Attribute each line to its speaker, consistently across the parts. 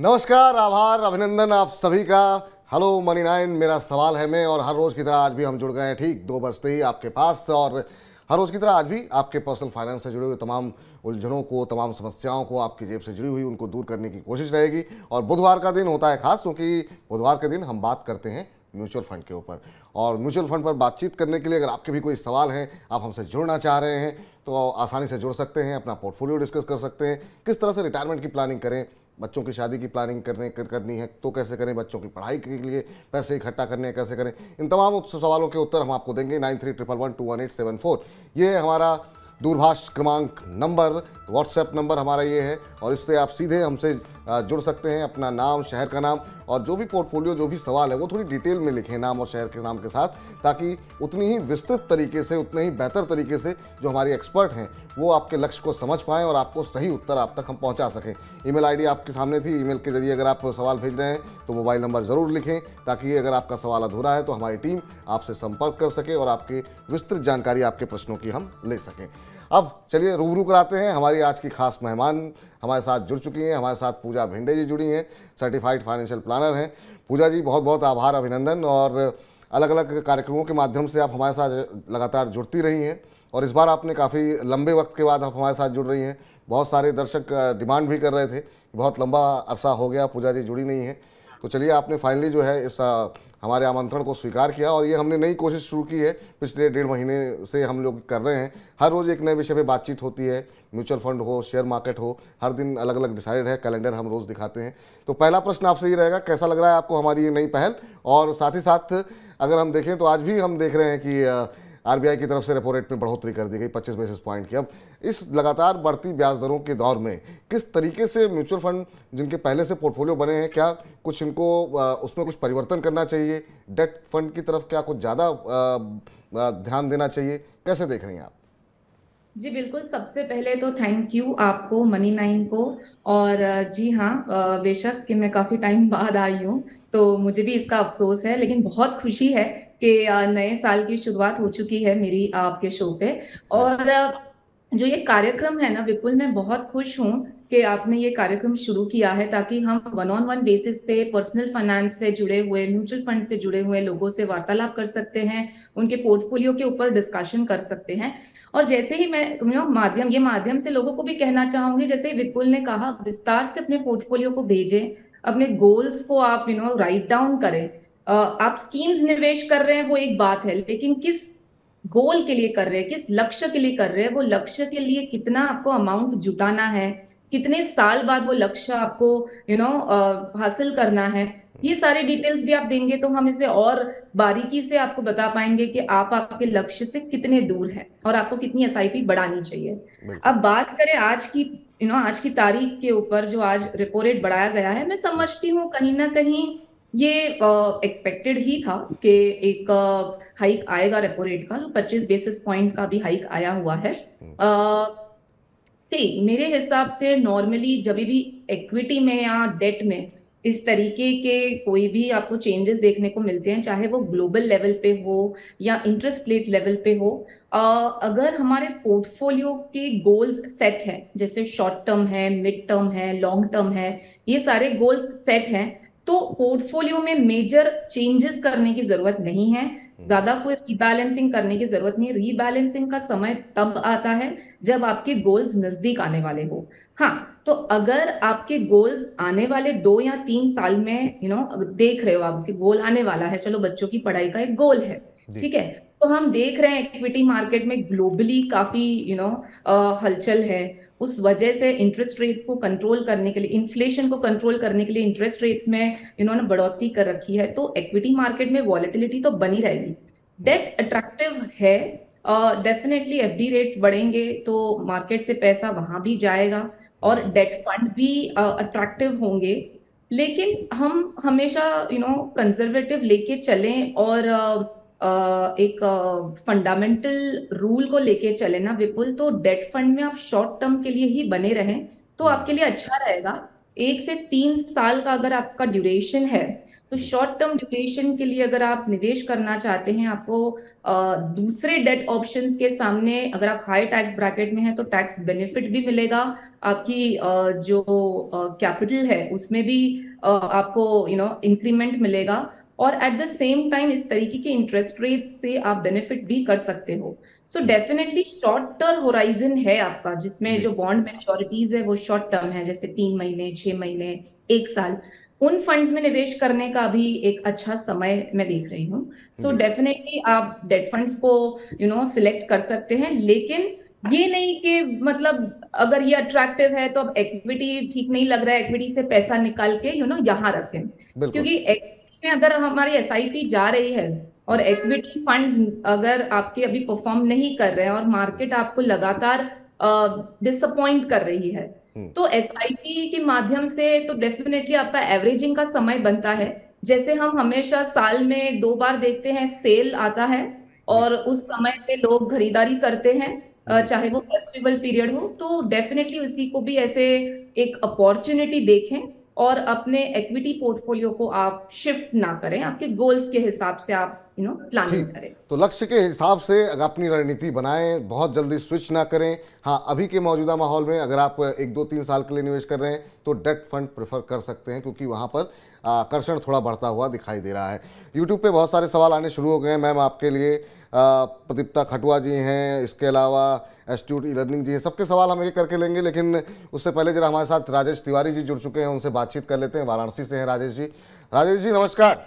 Speaker 1: नमस्कार, आभार, अभिनंदन आप सभी का। हेलो मनी नाइन, मेरा सवाल है मैं, और हर रोज की तरह आज भी हम जुड़ गए हैं ठीक 2 बजते ही आपके पास। और हर रोज की तरह आज भी आपके पर्सनल फाइनेंस से जुड़े हुए तमाम उलझनों को, तमाम समस्याओं को, आपकी जेब से जुड़ी हुई उनको दूर करने की कोशिश रहेगी। और बुधवार का दिन होता है खास, क्योंकि बुधवार के दिन हम बात करते हैं म्यूचुअल फंड के ऊपर। और म्यूचुअल फंड पर बातचीत करने के लिए अगर आपके भी कोई सवाल हैं, आप हमसे जुड़ना चाह रहे हैं, तो आसानी से जुड़ सकते हैं, अपना पोर्टफोलियो डिस्कस कर सकते हैं। किस तरह से रिटायरमेंट की प्लानिंग करें, बच्चों की शादी की प्लानिंग करनी है तो कैसे करें, बच्चों की पढ़ाई के लिए पैसे इकट्ठा करने हैं कैसे करें, इन तमाम सवालों के उत्तर हम आपको देंगे। 9311211874 ये हमारा दूरभाष क्रमांक नंबर, व्हाट्सएप नंबर हमारा ये है। और इससे आप सीधे हमसे जुड़ सकते हैं। अपना नाम, शहर का नाम और जो भी पोर्टफोलियो, जो भी सवाल है वो थोड़ी डिटेल में लिखें, नाम और शहर के नाम के साथ, ताकि उतनी ही विस्तृत तरीके से, उतने ही बेहतर तरीके से जो हमारे एक्सपर्ट हैं वो आपके लक्ष्य को समझ पाएँ और आपको सही उत्तर आप तक हम पहुंचा सकें। ईमेल आईडी आपके सामने थी, ईमेल के जरिए अगर आप सवाल भेज रहे हैं तो मोबाइल नंबर ज़रूर लिखें, ताकि अगर आपका सवाल अधूरा है तो हमारी टीम आपसे संपर्क कर सके और आपकी विस्तृत जानकारी, आपके प्रश्नों की हम ले सकें। अब चलिए रूबरू कराते हैं। हमारी आज की खास मेहमान हमारे साथ जुड़ चुकी हैं। हमारे साथ पूजा भिंडे जी जुड़ी हैं, सर्टिफाइड फाइनेंशियल प्लानर हैं। पूजा जी, बहुत बहुत आभार, अभिनंदन। और अलग अलग कार्यक्रमों के माध्यम से आप हमारे साथ लगातार जुड़ती रही हैं, और इस बार आपने काफ़ी लंबे वक्त के बाद आप हमारे साथ जुड़ रही हैं। बहुत सारे दर्शक डिमांड भी कर रहे थे, बहुत लंबा अरसा हो गया पूजा जी जुड़ी नहीं है। तो चलिए, आपने फाइनली जो है इस हमारे आमंत्रण को स्वीकार किया, और ये हमने नई कोशिश शुरू की है, पिछले 1.5 महीने से हम लोग कर रहे हैं। हर रोज़ एक नए विषय पे बातचीत होती है, म्यूचुअल फंड हो, शेयर मार्केट हो, हर दिन अलग अलग डिसाइड है, कैलेंडर हम रोज़ दिखाते हैं। तो पहला प्रश्न आपसे ये रहेगा, कैसा लग रहा है आपको हमारी ये नई पहल? और साथ ही साथ अगर हम देखें तो आज भी हम देख रहे हैं कि आरबीआई की तरफ से रेपो रेट में बढ़ोतरी कर दी गई 25 बेसिस पॉइंट की। अब इस लगातार बढ़ती ब्याज दरों के दौर में किस तरीके से म्यूचुअल फंड जिनके पहले से पोर्टफोलियो बने हैं, क्या कुछ इनको उसमें कुछ परिवर्तन करना चाहिए? डेट फंड की तरफ क्या कुछ ज़्यादा ध्यान देना चाहिए? कैसे देख रही हैं आप?
Speaker 2: जी बिल्कुल। सबसे पहले तो थैंक यू आपको, मनी नाइन को। और जी हाँ, बेशक कि मैं काफी टाइम बाद आई हूँ, तो मुझे भी इसका अफसोस है, लेकिन बहुत खुशी है कि नए साल की शुरुआत हो चुकी है मेरी आपके शो पे। और जो ये कार्यक्रम है ना विपुल, मैं बहुत खुश हूँ कि आपने ये कार्यक्रम शुरू किया है, ताकि हम वन ऑन वन बेसिस पे पर्सनल फाइनेंस से जुड़े हुए, म्यूचुअल फंड से जुड़े हुए लोगों से वार्तालाप कर सकते हैं, उनके पोर्टफोलियो के ऊपर डिस्कशन कर सकते हैं। और जैसे ही मैं माध्यम से लोगों को भी कहना चाहूंगी, जैसे विपुल ने कहा, विस्तार से अपने पोर्टफोलियो को भेजें, अपने गोल्स को आप राइट डाउन करें। आप स्कीम्स निवेश कर रहे हैं वो एक बात है, लेकिन किस गोल के लिए कर रहे हैं, किस लक्ष्य के लिए कर रहे हैं, वो लक्ष्य के लिए कितना आपको अमाउंट जुटाना है, कितने साल बाद वो लक्ष्य आपको हासिल करना है, ये सारे डिटेल्स भी आप देंगे तो हम इसे और बारीकी से आपको बता पाएंगे कि आप आपके लक्ष्य से कितने दूर हैं और आपको कितनी एसआईपी बढ़ानी चाहिए।
Speaker 1: बिल्कुल।
Speaker 2: अब बात करें आज की तारीख के ऊपर, जो आज रेपो रेट बढ़ाया गया है, मैं समझती हूँ कहीं ना कहीं ये एक्सपेक्टेड ही था कि एक हाइक आएगा रेपो रेट का, जो 25 बेसिस पॉइंट का भी हाइक आया हुआ है। मेरे हिसाब से नॉर्मली जब भी इक्विटी में या डेट में इस तरीके के कोई भी आपको चेंजेस देखने को मिलते हैं, चाहे वो ग्लोबल लेवल पे हो या इंटरेस्ट रेट लेवल पे हो, अगर हमारे पोर्टफोलियो के गोल्स सेट है, जैसे शॉर्ट टर्म है, मिड टर्म है, लॉन्ग टर्म है, ये सारे गोल्स सेट हैं, तो पोर्टफोलियो में मेजर चेंजेस करने की जरूरत नहीं है, ज्यादा कोई रीबैलेंसिंग करने की जरूरत नहीं है। रीबैलेंसिंग का समय तब आता है जब आपके गोल्स नजदीक आने वाले हो। हाँ, तो अगर आपके गोल्स आने वाले 2 या 3 साल में देख रहे हो, आपके गोल आने वाला है, चलो बच्चों की पढ़ाई का एक गोल है,
Speaker 1: जी।
Speaker 2: ठीक है, तो हम देख रहे हैं इक्विटी मार्केट में ग्लोबली काफी हलचल है। उस वजह से इंटरेस्ट रेट्स को कंट्रोल करने के लिए, इन्फ्लेशन को कंट्रोल करने के लिए इंटरेस्ट रेट्स में इन्होंने बढ़ोतरी कर रखी है, तो इक्विटी मार्केट में वॉलेटिलिटी तो बनी रहेगी। डेट अट्रैक्टिव है, डेफिनेटली एफडी रेट्स बढ़ेंगे तो मार्केट से पैसा वहां भी जाएगा, और डेट फंड भी अट्रैक्टिव होंगे। लेकिन हम हमेशा कंजर्वेटिव लेके चलें, और एक फंडामेंटल रूल को लेके चले ना विपुल, तो डेट फंड में आप शॉर्ट टर्म के लिए ही बने रहें तो आपके लिए अच्छा रहेगा। 1 से 3 साल का अगर आपका ड्यूरेशन है, तो शॉर्ट टर्म ड्यूरेशन के लिए अगर आप निवेश करना चाहते हैं, आपको दूसरे डेट ऑप्शंस के सामने, अगर आप हाई टैक्स ब्रैकेट में हैं तो टैक्स बेनिफिट भी मिलेगा। आपकी जो कैपिटल है उसमें भी आपको इंक्रीमेंट मिलेगा, और एट द सेम टाइम इस तरीके के इंटरेस्ट रेट से आप बेनिफिट भी कर सकते हो। So definitely short term horizon है आपका, जिसमें
Speaker 1: जी।
Speaker 2: जो बॉन्ड मैच्योरिटीज है वो शॉर्ट टर्म है, जैसे 3 महीने, 6 महीने, 1 साल। उन फंड्स में निवेश करने का भी एक अच्छा समय मैं देख रही हूँ। सो
Speaker 1: जी।
Speaker 2: डेफिनेटली आप डेट फंड्स को सिलेक्ट कर सकते हैं, लेकिन ये नहीं कि मतलब अगर ये अट्रैक्टिव है तो अब इक्विटी ठीक नहीं लग रहा है, इक्विटी से पैसा निकाल के यहाँ रखें।
Speaker 1: बिल्कुल।
Speaker 2: क्योंकि इक्विटी में अगर हमारी एसआईपी जा रही है और इक्विटी फंड्स अगर आपके अभी परफॉर्म नहीं कर रहे हैं और मार्केट आपको लगातार डिसअपॉइंट कर रही है,
Speaker 1: हम्म।
Speaker 2: तो एसआईपी के माध्यम से तो डेफिनेटली आपका एवरेजिंग का समय बनता है। जैसे हम हमेशा साल में 2 बार देखते हैं, सेल आता है
Speaker 1: जी।
Speaker 2: और उस समय पे लोग खरीदारी करते हैं,
Speaker 1: जी।
Speaker 2: चाहे वो फेस्टिवल पीरियड हो, तो डेफिनेटली उसी को भी ऐसे एक अपॉर्चुनिटी देखें और अपने इक्विटी पोर्टफोलियो को आप शिफ्ट ना करें, आपके गोल्स के हिसाब से आप प्लानिंग
Speaker 1: ठीक।
Speaker 2: करें।
Speaker 1: तो लक्ष्य के हिसाब से अगर अपनी रणनीति बनाएं, बहुत जल्दी स्विच ना करें। हाँ, अभी के मौजूदा माहौल में अगर आप 1 2 3 साल के लिए निवेश कर रहे हैं तो डेट फंड प्रेफर कर सकते हैं, क्योंकि वहाँ पर आकर्षण थोड़ा बढ़ता हुआ दिखाई दे रहा है। यूट्यूब पे बहुत सारे सवाल आने शुरू हो गए हैं मैम आपके लिए। प्रदीप्ता खटुआ जी हैं, इसके अलावा एस्ट्यूट ई लर्निंग जी हैं, सबके सवाल हम एक करके लेंगे, लेकिन उससे पहले जरा हमारे साथ राजेश तिवारी जी जुड़ चुके हैं, उनसे बातचीत कर लेते हैं। वाराणसी से हैं राजेश जी। राजेश जी नमस्कार।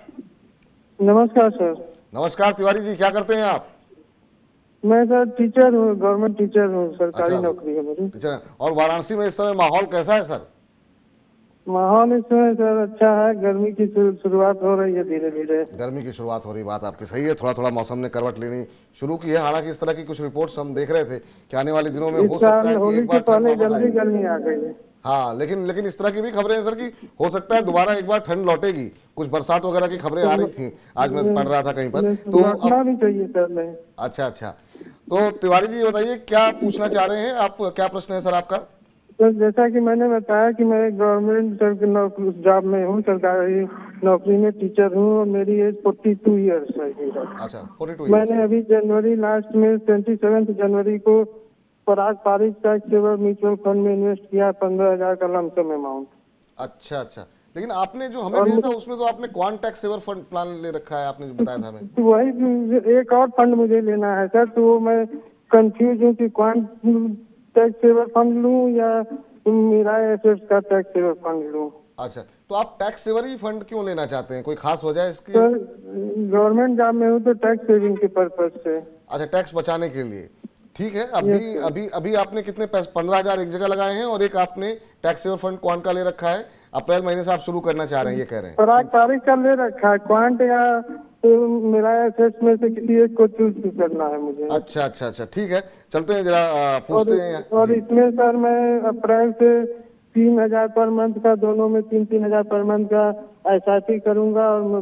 Speaker 3: नमस्कार सर।
Speaker 1: नमस्कार तिवारी जी, क्या करते हैं आप?
Speaker 3: मैं सर टीचर हूँ, गवर्नमेंट टीचर हूँ, सरकारी
Speaker 1: अच्छा,
Speaker 3: नौकरी है मेरी।
Speaker 1: टीचर। और वाराणसी में इस समय माहौल कैसा है सर?
Speaker 3: माहौल इस समय सर अच्छा है, गर्मी की शुरुआत हो रही है धीरे धीरे।
Speaker 1: गर्मी की शुरुआत हो रही, बात आपकी सही है। थोड़ा थोड़ा मौसम ने करवट लेनी शुरू की है। हालांकि इस तरह की कुछ रिपोर्ट्स हम देख रहे थे कि आने वाले दिनों में
Speaker 3: इस
Speaker 1: हो सकता
Speaker 3: साल
Speaker 1: है कि
Speaker 3: होली
Speaker 1: एक
Speaker 3: से
Speaker 1: बार ठंड
Speaker 3: पहले
Speaker 1: वापस
Speaker 3: जल्दी
Speaker 1: आएगी।
Speaker 3: गर्मी आ गई है।
Speaker 1: हाँ, लेकिन इस तरह की भी खबरें हैं सर कि हो सकता है दोबारा एक बार ठंड लौटेगी। कुछ बरसात वगैरह की खबरें आ रही थी, आज मैं पढ़ रहा था कहीं पर। तो
Speaker 3: लौटना
Speaker 1: अब
Speaker 3: भी चाहिए सर। नहीं
Speaker 1: अच्छा अच्छा। तो तिवारी जी बताइए, क्या पूछना चाह रहे हैं आप, क्या प्रश्न है सर आपका?
Speaker 3: सर, जैसा कि मैंने बताया कि मैं गवर्नमेंट जॉब में हूँ, सरकारी नौकरी में टीचर हूँ, और मेरी एज 42 ईयर्स है।
Speaker 1: अच्छा, 42 ईयर्स।
Speaker 3: मैंने अभी जनवरी लास्ट में 27 जनवरी को Parag Parikh tax saver mutual fund में इन्वेस्ट किया 15,000 का लमसम अमाउंट।
Speaker 1: अच्छा अच्छा। लेकिन आपने जो हमें
Speaker 3: और
Speaker 1: भेजा था उसमें तो आपने Quant tax saver fund plan ले रखा है, आपने जो बताया था हमें।
Speaker 3: तो वही एक और फंड मुझे लेना है सर, तो वो मैं कंफ्यूज हूँ कि क्वांट टैक्स सेवर फंड लूँ या मेरा एसेट्स का टैक्स सेवर फंड लूँ।
Speaker 1: अच्छा, तो आप टैक्स सेवर ही फंड क्यों लेना चाहते हैं, कोई खास वजह है इसकी?
Speaker 3: सर गवर्नमेंट जॉब में हूँ तो टैक्स सेविंग के पर्पज से।
Speaker 1: अच्छा, टैक्स बचाने के लिए। ठीक है।
Speaker 3: यस
Speaker 1: अभी
Speaker 3: सर।
Speaker 1: अभी अभी आपने कितने पैसे, 15,000 एक जगह लगाए हैं और एक आपने टैक्स सेवर फंड क्वांट का ले रखा है। अप्रैल महीने से आप शुरू करना चाह रहे हैं, ये कह रहे हैं?
Speaker 3: पराग पारिक का ले रखा है, क्वांट या मेरा एसेट्स में से किसी एक को चूज करना है मुझे।
Speaker 1: अच्छा अच्छा अच्छा, ठीक है। चलते हैं जरा पूछते हैं
Speaker 3: और
Speaker 1: जी।
Speaker 3: इसमें सर मैं अप्रैल से 3,000 पर मंथ का, दोनों में 3,000 पर मंथ का एसआईपी करूंगा, और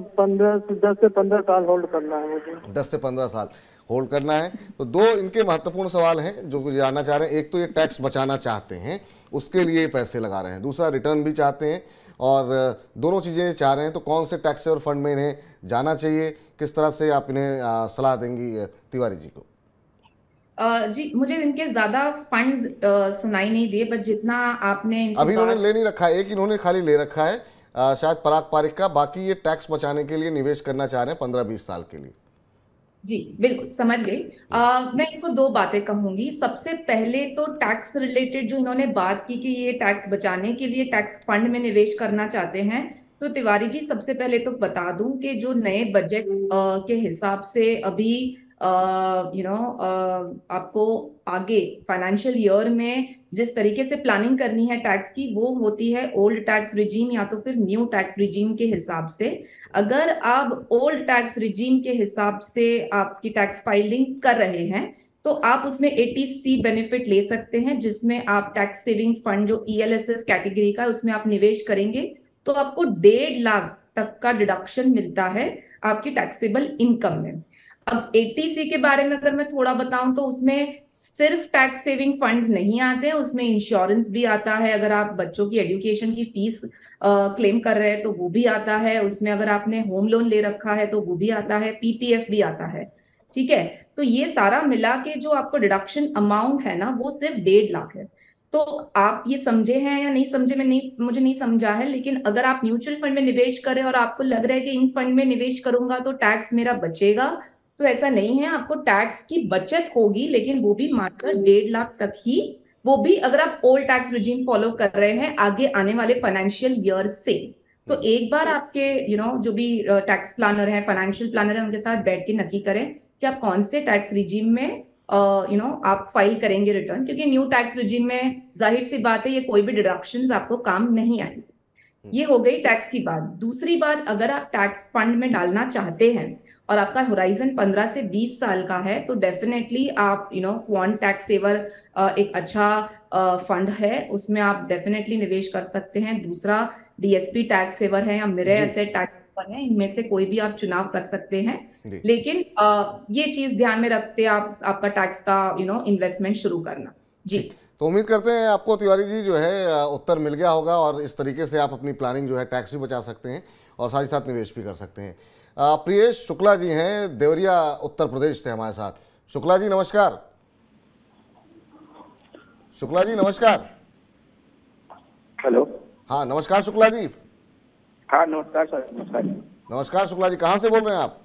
Speaker 3: 10 से 15 साल होल्ड करना है मुझे।
Speaker 1: 10 से 15 साल होल्ड करना है। तो दो इनके महत्वपूर्ण सवाल हैं जो जानना चाह रहे हैं। एक तो ये टैक्स बचाना चाहते हैं, उसके लिए ये पैसे लगा रहे हैं। दूसरा रिटर्न भी चाहते हैं, और दोनों चीज़ें चाह रहे हैं। तो कौन से टैक्स सेवर फंड में इन्हें जाना चाहिए, किस तरह से आप इन्हें सलाह देंगी तिवारी जी को?
Speaker 2: जी, मुझे इनके ज्यादा फंड्स सुनाई नहीं दिए, बट जितना आपने इनसे
Speaker 1: अभी इन्होंने
Speaker 2: बात।
Speaker 1: ले नहीं रखा है, एक इन्होंने खाली ले रखा है, शायद पराग पारिक का। बाकी ये टैक्स बचाने के लिए निवेश करना चाह रहे हैं 15 20 साल के लिए।
Speaker 2: जी बिल्कुल समझ गई। मैं इनको 2 बातें कहूंगी। सबसे पहले तो टैक्स रिलेटेड जो इन्होंने बात की कि ये टैक्स बचाने के लिए टैक्स फंड में निवेश करना चाहते हैं, तो तिवारी जी सबसे पहले तो बता दूं कि जो नए बजट के हिसाब से अभी आपको आगे फाइनेंशियल ईयर में जिस तरीके से प्लानिंग करनी है टैक्स की, वो होती है ओल्ड टैक्स रिजीम या तो फिर न्यू टैक्स रिजीम के हिसाब से। अगर आप ओल्ड टैक्स रिजीम के हिसाब से आपकी टैक्स फाइलिंग कर रहे हैं, तो आप उसमें 80C बेनिफिट ले सकते हैं, जिसमें आप टैक्स सेविंग फंड जो ELSS कैटेगरी का है उसमें आप निवेश करेंगे तो आपको 1.5 लाख तक का डिडक्शन मिलता है आपकी टैक्सेबल इनकम में। अब 80C के बारे में अगर मैं थोड़ा बताऊं तो उसमें सिर्फ टैक्स सेविंग फंड्स नहीं आते हैं, उसमें इंश्योरेंस भी आता है। अगर आप बच्चों की एजुकेशन की फीस क्लेम कर रहे हैं तो वो भी आता है उसमें। अगर आपने होम लोन ले रखा है तो वो भी आता है, पीपीएफ भी आता है। ठीक है, तो ये सारा मिला के जो आपको डिडक्शन अमाउंट है ना वो सिर्फ 1.5 लाख है। तो आप ये समझे हैं या नहीं समझे, मैं नहीं, मुझे नहीं समझा है, लेकिन अगर आप म्यूचुअल फंड में निवेश करें और आपको लग रहा है कि इन फंड में निवेश करूंगा तो टैक्स मेरा बचेगा, तो ऐसा नहीं है। आपको टैक्स की बचत होगी, लेकिन वो भी मात्र 1.5 लाख तक ही। वो भी अगर आप ओल्ड टैक्स रिजीम फॉलो कर रहे हैं आगे आने वाले फाइनेंशियल ईयर से। तो एक बार आपके जो भी टैक्स प्लानर है, फाइनेंशियल प्लानर है, उनके साथ बैठ के नक्की करें कि आप कौन से टैक्स रिजीम में आप फाइल करेंगे रिटर्न, क्योंकि न्यू टैक्स रिजीम में जाहिर सी बात है ये कोई भी डिडक्शंस आपको काम नहीं आएंगे। ये हो गई टैक्स की बात। दूसरी बात, अगर आप टैक्स फंड में डालना चाहते हैं और आपका होराइजन 15 से 20 साल का है तो डेफिनेटली आप क्वांट टैक्स सेवर एक अच्छा फंड है, उसमें आप डेफिनेटली निवेश कर सकते हैं। दूसरा डीएसपी टैक्स सेवर है या मिरर एसेट टैक्स सेवर है, इनमें से कोई भी आप चुनाव कर सकते हैं। लेकिन ये चीज ध्यान में रखते आप आपका टैक्स का इन्वेस्टमेंट शुरू करना। जी,
Speaker 1: तो उम्मीद करते हैं आपको तिवारी जी जो है उत्तर मिल गया होगा और इस तरीके से आप अपनी प्लानिंग जो है टैक्स भी बचा सकते हैं और साथ ही साथ निवेश भी कर सकते हैं। प्रियेश शुक्ला जी हैं, देवरिया उत्तर प्रदेश से हमारे साथ। शुक्ला जी नमस्कार। शुक्ला जी नमस्कार।
Speaker 4: हेलो।
Speaker 1: हाँ नमस्कार शुक्ला जी।
Speaker 4: हाँ नमस्कार सर। नमस्कार।
Speaker 1: नमस्कार शुक्ला जी, कहाँ से बोल रहे हैं आप?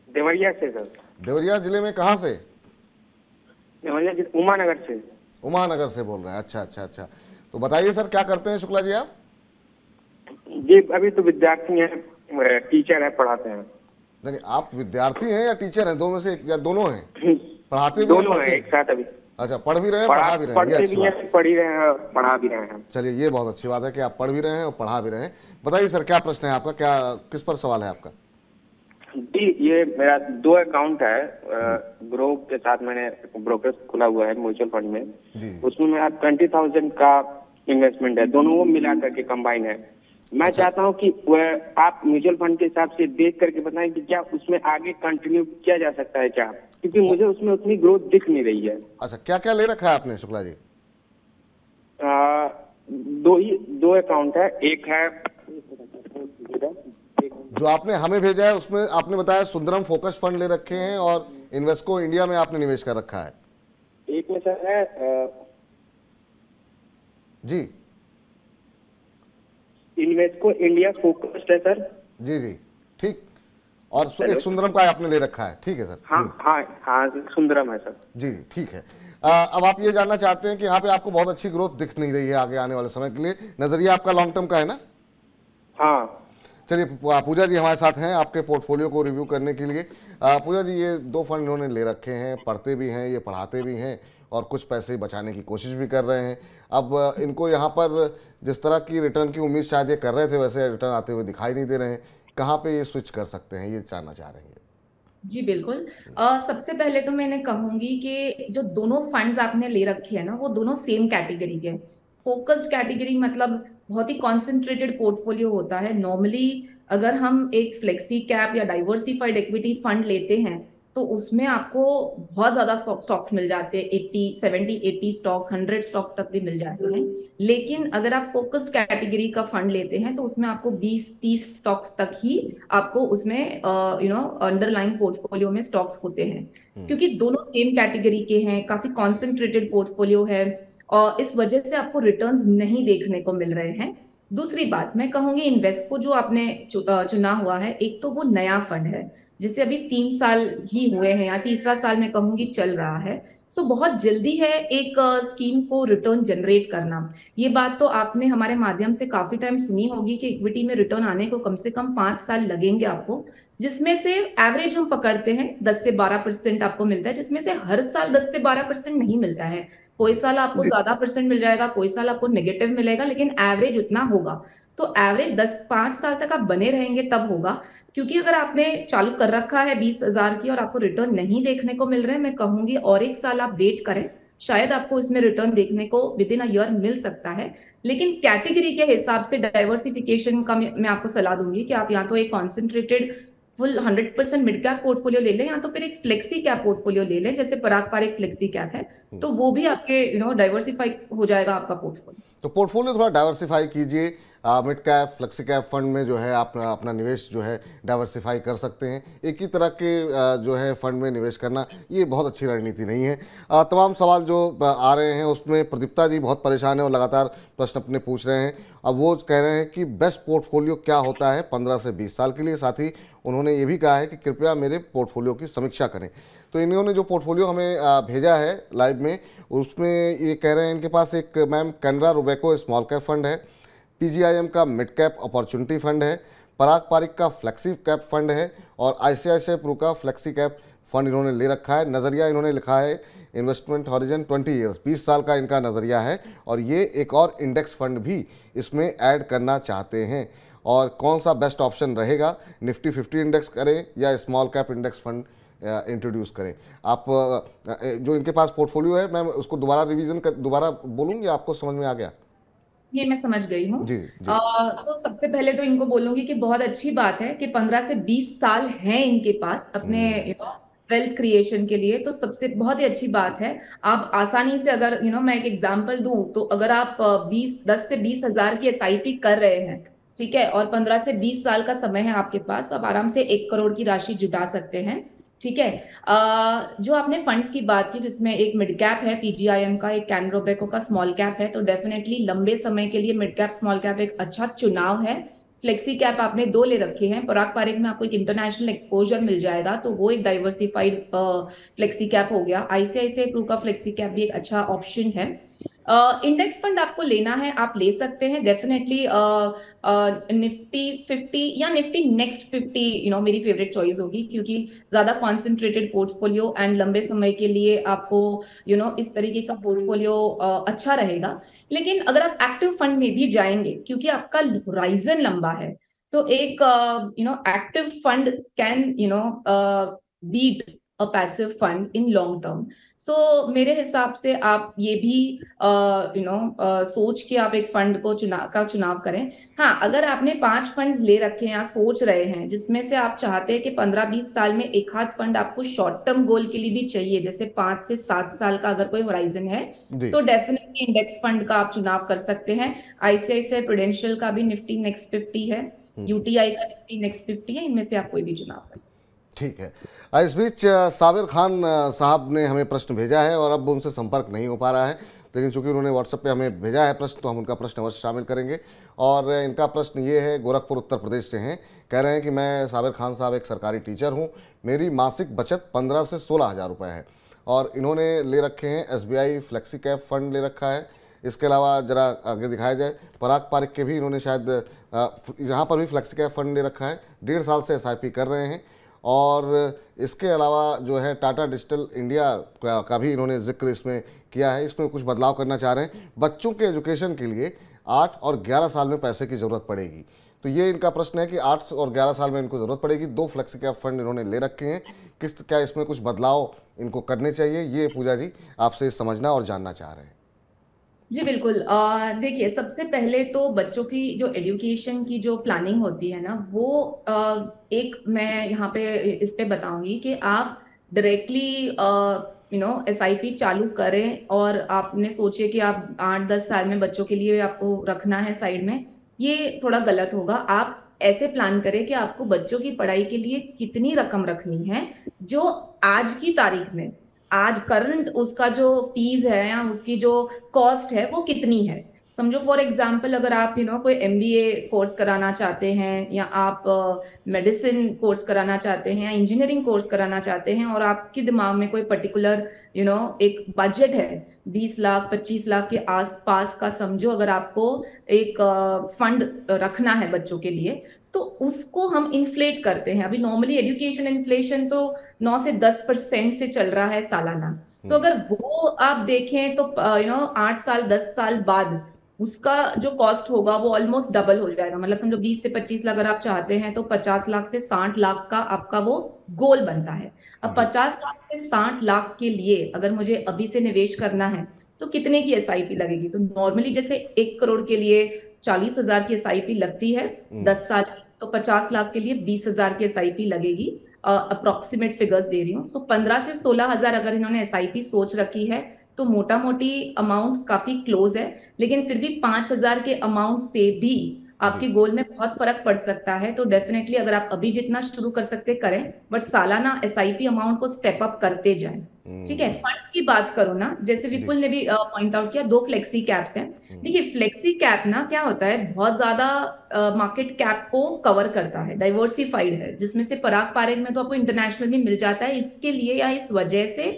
Speaker 4: देवरिया से सर।
Speaker 1: देवरिया जिले में कहाँ से?
Speaker 4: देवरिया उमानगर से।
Speaker 1: उमानगर से बोल रहे हैं, अच्छा अच्छा अच्छा। तो बताइए सर क्या करते हैं शुक्ला जी आप?
Speaker 4: जी अभी तो विद्यार्थी हैं, टीचर है, पढ़ाते हैं।
Speaker 1: नहीं आप विद्यार्थी हैं या टीचर हैं, दो में से या दोनों हैं? पढ़ाते भी
Speaker 4: दोनों हैं एक साथ अभी।
Speaker 1: अच्छा, पढ़ भी रहे हैं पढ़ा भी रहे हैं,
Speaker 4: पढ़ते भी हैं, पढ़ ही रहे हैं, पढ़ा भी रहे हैं।
Speaker 1: चलिए ये बहुत अच्छी बात है कि आप पढ़ भी रहे हैं और पढ़ा भी रहे हैं। बताइए सर क्या प्रश्न है आपका, क्या किस पर सवाल है आपका?
Speaker 4: जी ये मेरा 2 अकाउंट है, ग्रो के साथ मैंने ब्रोकर खुला हुआ है म्यूचुअल फंड में। उसमें मेरा 20,000 का इन्वेस्टमेंट है, दोनों वो मिला करके कंबाइन है। मैं चाहता हूं कि आप म्यूचुअल फंड के हिसाब से देख करके बताएं कि क्या उसमें आगे कंटिन्यू किया जा सकता है क्या, क्योंकि मुझे उसमें उतनी ग्रोथ दिख नहीं रही है।
Speaker 1: अच्छा, क्या क्या ले रखा है आपने शुक्ला जी?
Speaker 4: 2 अकाउंट है। एक है
Speaker 1: जो आपने हमें भेजा है उसमें आपने बताया सुंदरम फोकस फंड ले रखे हैं और इन्वेस्को इंडिया में आपने निवेश कर रखा है।
Speaker 4: एक में सर है
Speaker 1: जी
Speaker 4: इन्वेस्को इंडिया फोकस्ड है सर।
Speaker 1: जी जी ठीक, और एक सुंदरम का आपने ले रखा है, ठीक है सर।
Speaker 4: हाँ हाँ हाँ सुंदरम है सर।
Speaker 1: जी ठीक है। अब आप ये जानना चाहते हैं कि यहाँ पे आपको बहुत अच्छी ग्रोथ दिख नहीं रही है आगे आने वाले समय के लिए, नजरिया आपका लॉन्ग टर्म का है ना?
Speaker 4: हाँ।
Speaker 1: चलिए पूजा जी हमारे साथ हैं आपके पोर्टफोलियो को रिव्यू करने के लिए। पूजा जी ये 2 फंड इन्होंने ले रखे हैं, पढ़ते भी हैं, ये पढ़ाते भी हैं और कुछ पैसे बचाने की कोशिश भी कर रहे हैं। अब इनको यहाँ पर जिस तरह की रिटर्न की उम्मीद शायद ये कर रहे थे वैसे रिटर्न आते हुए दिखाई नहीं दे रहे हैं, कहाँ पे ये स्विच कर सकते हैं ये जानना चाह रहे हैं?
Speaker 2: जी बिल्कुल। सबसे पहले तो मैंने कहूंगी कि जो दोनों फंड्स आपने ले रखे हैं ना वो दोनों सेम कैटेगरी के। फोकस्ड कैटेगरी मतलब बहुत ही कॉन्सेंट्रेटेड पोर्टफोलियो होता है। नॉर्मली अगर हम एक फ्लेक्सी कैप या डाइवर्सिफाइड इक्विटी फंड लेते हैं तो उसमें आपको बहुत ज्यादा स्टॉक्स मिल जाते हैं, 80 स्टॉक्स, 100 स्टॉक्स तक भी मिल जाते हैं। लेकिन अगर आप फोकस्ड कैटेगरी का फंड लेते हैं तो उसमें आपको 20-30 स्टॉक्स तक ही आपको उसमें अंडरलाइन पोर्टफोलियो में स्टॉक्स होते हैं, क्योंकि दोनों सेम कैटेगरी के हैं, काफी कॉन्सेंट्रेटेड पोर्टफोलियो है और इस वजह से आपको रिटर्न्स नहीं देखने को मिल रहे हैं। दूसरी बात मैं कहूंगी, इन्वेस्को जो आपने चुना हुआ है, एक तो वो नया फंड है जिसे अभी 3 साल ही हुए हैं या तीसरा साल मैं कहूंगी चल रहा है। सो बहुत जल्दी है एक स्कीम को रिटर्न जनरेट करना। ये बात तो आपने हमारे माध्यम से काफी टाइम सुनी होगी कि इक्विटी में रिटर्न आने को कम से कम 5 साल लगेंगे आपको, जिसमें से एवरेज हम पकड़ते हैं 10 से 12% आपको मिलता है, जिसमें से हर साल 10 से 12% नहीं मिलता है। कोई साल आपको ज्यादा परसेंट मिल जाएगा, कोई साल आपको नेगेटिव मिलेगा, लेकिन एवरेज उतना होगा। तो एवरेज 5 साल तक आप बने रहेंगे तब होगा, क्योंकि अगर आपने चालू कर रखा है 20,000 की और आपको रिटर्न नहीं देखने को मिल रहे हैं, मैं कहूंगी और 1 साल आप वेट करें, शायद आपको इसमें रिटर्न देखने को विद इन अ ईयर मिल सकता है। लेकिन कैटेगरी के हिसाब से डाइवर्सिफिकेशन का मैं आपको सलाह दूंगी कि आप या तो एक concentrated full 100% mid cap portfolio ले लें, या तो फिर एक फ्लेक्सी कैप पोर्टफोलियो ले लें, जैसे पराग पारिक फ्लेक्सी कैप है, तो वो भी आपके डाइवर्सिफाई हो जाएगा आपका पोर्टफोलियो।
Speaker 1: तो पोर्टफोलियो थोड़ा डाइवर्सिफाई कीजिए, mid cap flexi cap fund में जो है आप अपना निवेश जो है डाइवर्सिफाई कर सकते हैं। एक ही तरह के जो है फंड में निवेश करना ये बहुत अच्छी रणनीति नहीं है। तमाम सवाल जो आ रहे हैं उसमें प्रदीप्ता जी बहुत परेशान है और लगातार प्रश्न अपने पूछ रहे हैं। अब वो कह रहे हैं कि बेस्ट पोर्टफोलियो क्या होता है 15 से 20 साल के लिए। साथ ही उन्होंने ये भी कहा है कि कृपया मेरे पोर्टफोलियो की समीक्षा करें। तो इन्होंने जो पोर्टफोलियो हमें भेजा है लाइव में, उसमें ये कह रहे हैं इनके पास एक ma'am Canara Robeco small cap fund है, पीजीआईएम का मिड कैप अपॉर्चुनिटी फंड है, पराग पारिक का फ्लेक्सी कैप फंड है और आईसीआईसीआई प्रू का फ्लेक्सी कैप फंड इन्होंने ले रखा है। नज़रिया इन्होंने लिखा है इन्वेस्टमेंट हॉरिजन 20 ईयर्स, 20 साल का इनका नज़रिया है और ये एक और इंडेक्स फंड भी इसमें ऐड करना चाहते हैं। और कौन सा बेस्ट ऑप्शन रहेगा, निफ्टी 50 इंडेक्स करें या small cap index fund introduce करें? आप जो इनके पास पोर्टफोलियो है मैं उसको दोबारा रिवीजन कर दोबारा बोलूँगी, आपको समझ में आ गया?
Speaker 2: ये मैं समझ गई हूँ।
Speaker 1: जी जी।
Speaker 2: तो सबसे पहले तो इनको बोलूंगी कि बहुत अच्छी बात है कि 15 से 20 साल हैं इनके पास अपने वेल्थ क्रिएशन के लिए, तो सबसे बहुत ही अच्छी बात है। आप आसानी से अगर मैं एक एग्जांपल दूं, तो अगर आप 10 से 20 हजार की एसआईपी कर रहे हैं, ठीक है, और 15 से 20 साल का समय है आपके पास, आप आराम से 1 करोड़ की राशि जुटा सकते हैं। ठीक है। जो आपने फंड्स की बात की जिसमें एक मिड कैप है पीजीआईएम का, एक कैनरा रोबेको का स्मॉल कैप है, तो डेफिनेटली लंबे समय के लिए मिड कैप स्मॉल कैप एक अच्छा चुनाव है। फ्लेक्सी कैप आपने 2 ले रखे हैं, पराग पारिक में आपको एक इंटरनेशनल एक्सपोजर मिल जाएगा, तो वो एक डाइवर्सिफाइड फ्लेक्सी कैप हो गया। आईसीआईसीआई प्रू का फ्लेक्सी कैप भी एक अच्छा ऑप्शन है। इंडेक्स फंड आपको लेना है, आप ले सकते हैं डेफिनेटली। निफ्टी 50 या निफ्टी नेक्स्ट 50 मेरी फेवरेट चॉइस होगी, क्योंकि ज्यादा कॉन्सेंट्रेटेड पोर्टफोलियो एंड लंबे समय के लिए आपको इस तरीके का पोर्टफोलियो अच्छा रहेगा। लेकिन अगर आप एक्टिव फंड में भी जाएंगे, क्योंकि आपका होराइजन लंबा है, तो एक active fund can beat a passive fund in long term. So मेरे हिसाब से आप ये भी सोच के आप एक फंड को चुनाव करें। हाँ, अगर आपने 5 फंड्स ले रखे हैं या सोच रहे हैं जिसमें से आप चाहते हैं कि 15-20 साल में एक आध फंड आपको शॉर्ट टर्म गोल के लिए भी चाहिए, जैसे 5 से 7 साल का अगर कोई होराइजन है, तो डेफिनेटली इंडेक्स फंड का आप चुनाव कर सकते हैं। आईसीआईसीआई प्रूडेंशियल का भी निफ्टी नेक्स्ट 50 है, यूटीआई का निफ्टी नेक्स्ट 50 है, इनमें से आप कोई भी चुनाव कर सकते हैं।
Speaker 1: ठीक है। इस बीच साबिर खान साहब ने हमें प्रश्न भेजा है और अब उनसे संपर्क नहीं हो पा रहा है, लेकिन चूंकि उन्होंने व्हाट्सएप पे हमें भेजा है प्रश्न, तो हम उनका प्रश्न अवश्य शामिल करेंगे। और इनका प्रश्न ये है, गोरखपुर उत्तर प्रदेश से हैं, कह रहे हैं कि मैं साबिर खान साहब एक सरकारी टीचर हूँ, मेरी मासिक बचत 15 से 16 हज़ार रुपये है और इन्होंने ले रखे हैं एसबीआई फ्लेक्सी कैप फंड ले रखा है। इसके अलावा जरा आगे दिखाया जाए, पराग पारिक के भी इन्होंने शायद यहाँ पर भी फ्लेक्सी कैप फंड ले रखा है, 1.5 साल से एसआईपी कर रहे हैं। और इसके अलावा जो है टाटा डिजिटल इंडिया का भी इन्होंने जिक्र इसमें किया है, इसमें कुछ बदलाव करना चाह रहे हैं। बच्चों के एजुकेशन के लिए 8 और 11 साल में पैसे की ज़रूरत पड़ेगी, तो ये इनका प्रश्न है कि 8 और 11 साल में इनको ज़रूरत पड़ेगी। 2 फ्लेक्सी कैप फंड इन्होंने ले रखे हैं, क्या इसमें कुछ बदलाव इनको करने चाहिए, ये पूजा जी आपसे समझना और जानना चाह रहे हैं।
Speaker 2: जी बिल्कुल। देखिए, सबसे पहले तो बच्चों की जो एजुकेशन की जो प्लानिंग होती है ना, वो एक मैं यहाँ पे इस पे बताऊंगी कि आप डायरेक्टली एसआईपी चालू करें और आपने सोचे कि आप 8-10 साल में बच्चों के लिए आपको रखना है साइड में, ये थोड़ा गलत होगा। आप ऐसे प्लान करें कि आपको बच्चों की पढ़ाई के लिए कितनी रकम रखनी है, जो आज की तारीख में आज करंट उसका जो फीस है या उसकी जो कॉस्ट है वो कितनी है। समझो फॉर एग्जांपल, अगर आप कोई एमबीए कोर्स कराना चाहते हैं, या आप मेडिसिन कोर्स कराना चाहते हैं, या इंजीनियरिंग कोर्स कराना चाहते हैं, और आपके दिमाग में कोई पर्टिकुलर एक बजट है 20 लाख 25 लाख के आसपास का, समझो अगर आपको एक फंड रखना है बच्चों के लिए, तो उसको हम इन्फ्लेट करते हैं। अभी नॉर्मली एजुकेशन इन्फ्लेशन तो 9 से 10% से चल रहा है सालाना, तो अगर वो आप देखें तो 8 साल 10 साल बाद उसका जो कॉस्ट होगा वो ऑलमोस्ट डबल हो जाएगा। मतलब समझो 20 से 25 लाख अगर आप चाहते हैं, तो 50 लाख से 60 लाख का आपका वो गोल बनता है। अब 50 लाख से 60 लाख के लिए अगर मुझे अभी से निवेश करना है, तो कितने की एसआईपी लगेगी? तो नॉर्मली जैसे 1 करोड़ के लिए 40,000 की एसआईपी लगती है 10 साल की, तो 50 लाख के लिए 20,000 की SIP लगेगी। अप्रोक्सीमेट फिगर्स दे रही हूँ। सो 15 से 16,000 अगर इन्होंने SIP सोच रखी है तो मोटा मोटी अमाउंट काफी क्लोज है, लेकिन फिर भी 5,000 के अमाउंट से भी आपके गोल में बहुत फर्क पड़ सकता है। तो डेफिनेटली अगर आप अभी जितना शुरू कर सकते करें, बट सालाना SIP अमाउंट को स्टेप अप करते जाएं। ठीक है, फंड्स की बात करो ना, जैसे विपुल ने भी पॉइंट आउट किया, 2 फ्लेक्सी कैप्स हैं। देखिए फ्लेक्सी कैप ना क्या होता है, बहुत ज्यादा मार्केट कैप को कवर करता है, डाइवर्सिफाइड है, जिसमें से पराग पारेख में तो आपको इंटरनेशनल भी मिल जाता है। इसके लिए या इस वजह से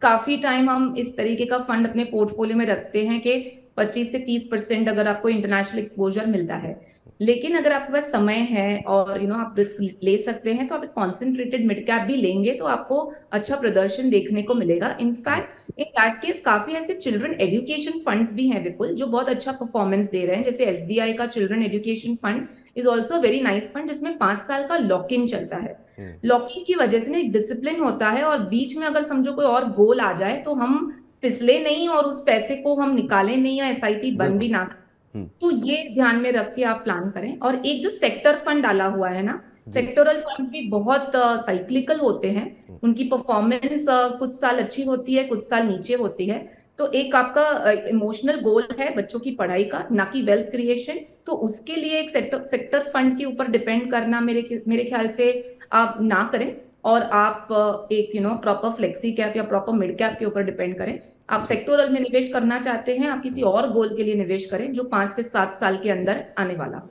Speaker 2: काफी टाइम हम इस तरीके का फंड अपने पोर्टफोलियो में रखते हैं कि 25 से 30% अगर आपको इंटरनेशनल एक्सपोजर मिलता है। लेकिन अगर आपके पास समय है और आप रिस्क ले सकते हैं, तो आप कॉन्सेंट्रेटेड मिड कैप भी लेंगे तो आपको अच्छा प्रदर्शन देखने को मिलेगा। इनफैक्ट इन दैट केस काफी ऐसे चिल्ड्रन एजुकेशन फंड्स भी हैं विपुल, जो बहुत अच्छा परफॉर्मेंस दे रहे हैं। जैसे SBI का children education fund is also very nice fund, जिसमें 5 साल का लॉक इन चलता है। लॉक इन की वजह से ना एक डिसिप्लिन होता है, और बीच में अगर समझो कोई और गोल आ जाए तो हम फिसले नहीं और उस पैसे को हम निकालें नहीं या SIP बंद भी ना। तो ये ध्यान में रख के आप प्लान करें। और एक जो सेक्टर फंड डाला हुआ है ना, सेक्टोरल फंड्स भी बहुत साइक्लिकल होते हैं, उनकी परफॉर्मेंस कुछ साल अच्छी होती है, कुछ साल नीचे होती है। तो एक आपका इमोशनल गोल है बच्चों की पढ़ाई का, ना कि वेल्थ क्रिएशन, तो उसके लिए एक सेक्टर फंड के ऊपर डिपेंड करना मेरे ख्याल से आप ना करें, और आप एक प्रॉपर फ्लेक्सी कैप या प्रॉपर मिड कैप के ऊपर डिपेंड करें। आप सेक्टोरल में निवेश करना चाहते हैं, आप किसी और गोल के लिए निवेश करें जो 5 से 7 साल के अंदर आने वाला।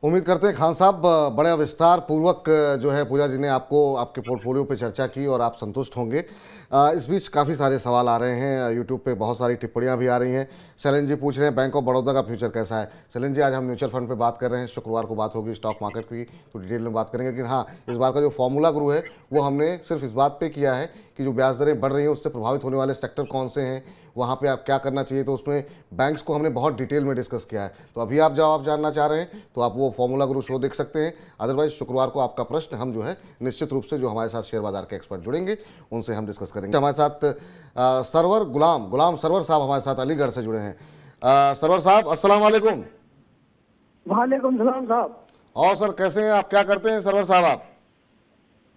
Speaker 1: उम्मीद करते हैं खान साहब बड़े विस्तार पूर्वक जो है पूजा जी ने आपको आपके पोर्टफोलियो पे चर्चा की और आप संतुष्ट होंगे। इस बीच काफ़ी सारे सवाल आ रहे हैं, यूट्यूब पे बहुत सारी टिप्पणियां भी आ रही हैं। शैलेंद्र जी पूछ रहे हैं बैंक ऑफ बड़ौदा का फ्यूचर कैसा है। शैलेंद्र जी, आज हम म्यूचुअल फंड पे बात कर रहे हैं, शुक्रवार को बात होगी स्टॉक मार्केट की, तो डिटेल में बात करेंगे। लेकिन हाँ, इस बार का जो फॉर्मूला गुरु है वो हमने सिर्फ इस बात पे किया है कि जो ब्याज दरें बढ़ रही हैं उससे प्रभावित होने वाले सेक्टर कौन से हैं, वहाँ पे आप क्या करना चाहिए, तो उसमें बैंक्स को हमने बहुत डिटेल में डिस्कस किया है। तो अभी आप जवाब जानना चाह रहे हैं तो आप वो फॉर्मूला गुरु शो देख सकते हैं। अदरवाइज शुक्रवार को आपका प्रश्न हम जो है निश्चित रूप से जो हमारे साथ शेयर बाजार के एक्सपर्ट जुड़ेंगे उनसे हम डिस्कस करेंगे। हमारे साथ सरवर गुलाम सरवर साहब हमारे साथ अलीगढ़ से जुड़े हैं। सरवर साहब अस्सलाम वालेकुम।
Speaker 3: वालेकुम सलाम साहब।
Speaker 1: और सर कैसे हैं आप, क्या करते हैं सरवर साहब आप?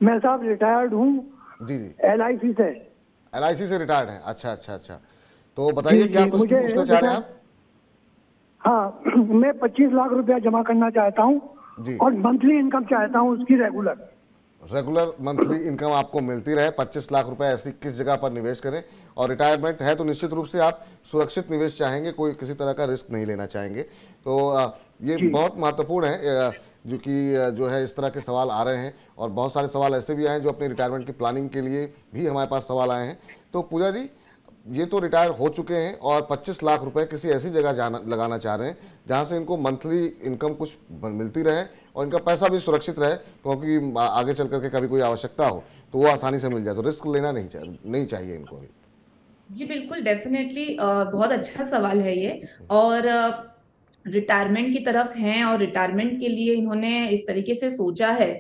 Speaker 3: मैं साहब रिटायर्ड हूँ
Speaker 1: जी जी,
Speaker 3: LIC से।
Speaker 1: LIC से रिटायर्ड हैं, अच्छा अच्छा अच्छा। तो बताइए क्या प्रश्न पूछना चाह रहे हैं आप?
Speaker 3: हाँ, मैं 25 लाख रुपया जमा करना चाहता हूँ और मंथली इनकम चाहता हूँ उसकी रेगुलर मंथली इनकम आपको मिलती रहे। 25 लाख रुपए ऐसी किस जगह पर निवेश करें, और रिटायरमेंट है तो निश्चित रूप से आप सुरक्षित निवेश चाहेंगे, कोई किसी तरह का रिस्क नहीं लेना चाहेंगे। तो ये बहुत महत्वपूर्ण है जो कि जो है इस तरह के सवाल आ रहे हैं, और बहुत सारे सवाल ऐसे भी आए हैं जो अपने रिटायरमेंट की प्लानिंग के लिए भी हमारे पास सवाल आए हैं। तो पूजा जी, ये तो रिटायर हो चुके हैं और 25 लाख रुपए किसी ऐसी जगह लगाना चाह रहे हैं जहां से इनको मंथली इनकम कुछ मिलती रहे और इनका पैसा भी सुरक्षित रहे, क्योंकि आगे चल करके कभी कोई आवश्यकता हो तो वो आसानी से मिल जाए। तो रिस्क लेना नहीं चाहिए इनको भी।
Speaker 2: जी बिल्कुल, डेफिनेटली बहुत अच्छा सवाल है ये। और रिटायरमेंट की तरफ हैं और रिटायरमेंट के लिए इन्होंने इस तरीके से सोचा है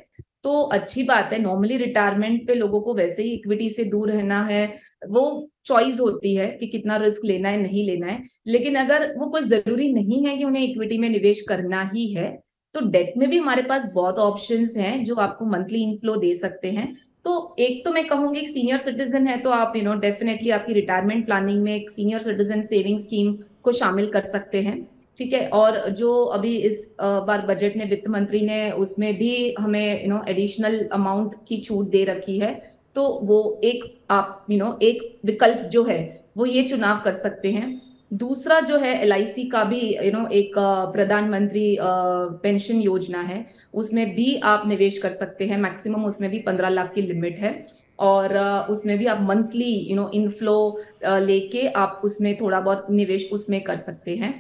Speaker 2: तो अच्छी बात है। नॉर्मली रिटायरमेंट पे लोगों को वैसे ही इक्विटी से दूर रहना है, वो चॉइस होती है कि कितना रिस्क लेना है नहीं लेना है। लेकिन अगर वो कोई जरूरी नहीं है कि उन्हें इक्विटी में निवेश करना ही है, तो डेट में भी हमारे पास बहुत ऑप्शंस हैं जो आपको मंथली इनफ्लो दे सकते हैं। तो एक तो मैं कहूंगी सीनियर सिटीजन है तो आप डेफिनेटली आपकी रिटायरमेंट प्लानिंग में एक सीनियर सिटीजन सेविंग स्कीम को शामिल कर सकते हैं। ठीक है, और जो अभी इस बार बजट ने वित्त मंत्री ने उसमें भी हमें एडिशनल अमाउंट की छूट दे रखी है, तो वो एक आप एक विकल्प जो है वो ये चुनाव कर सकते हैं। दूसरा जो है LIC का भी एक प्रधानमंत्री पेंशन योजना है, उसमें भी आप निवेश कर सकते हैं। मैक्सिमम उसमें भी 15 लाख की लिमिट है, और उसमें भी आप मंथली इनफ्लो लेके आप उसमें थोड़ा बहुत निवेश उसमें कर सकते हैं।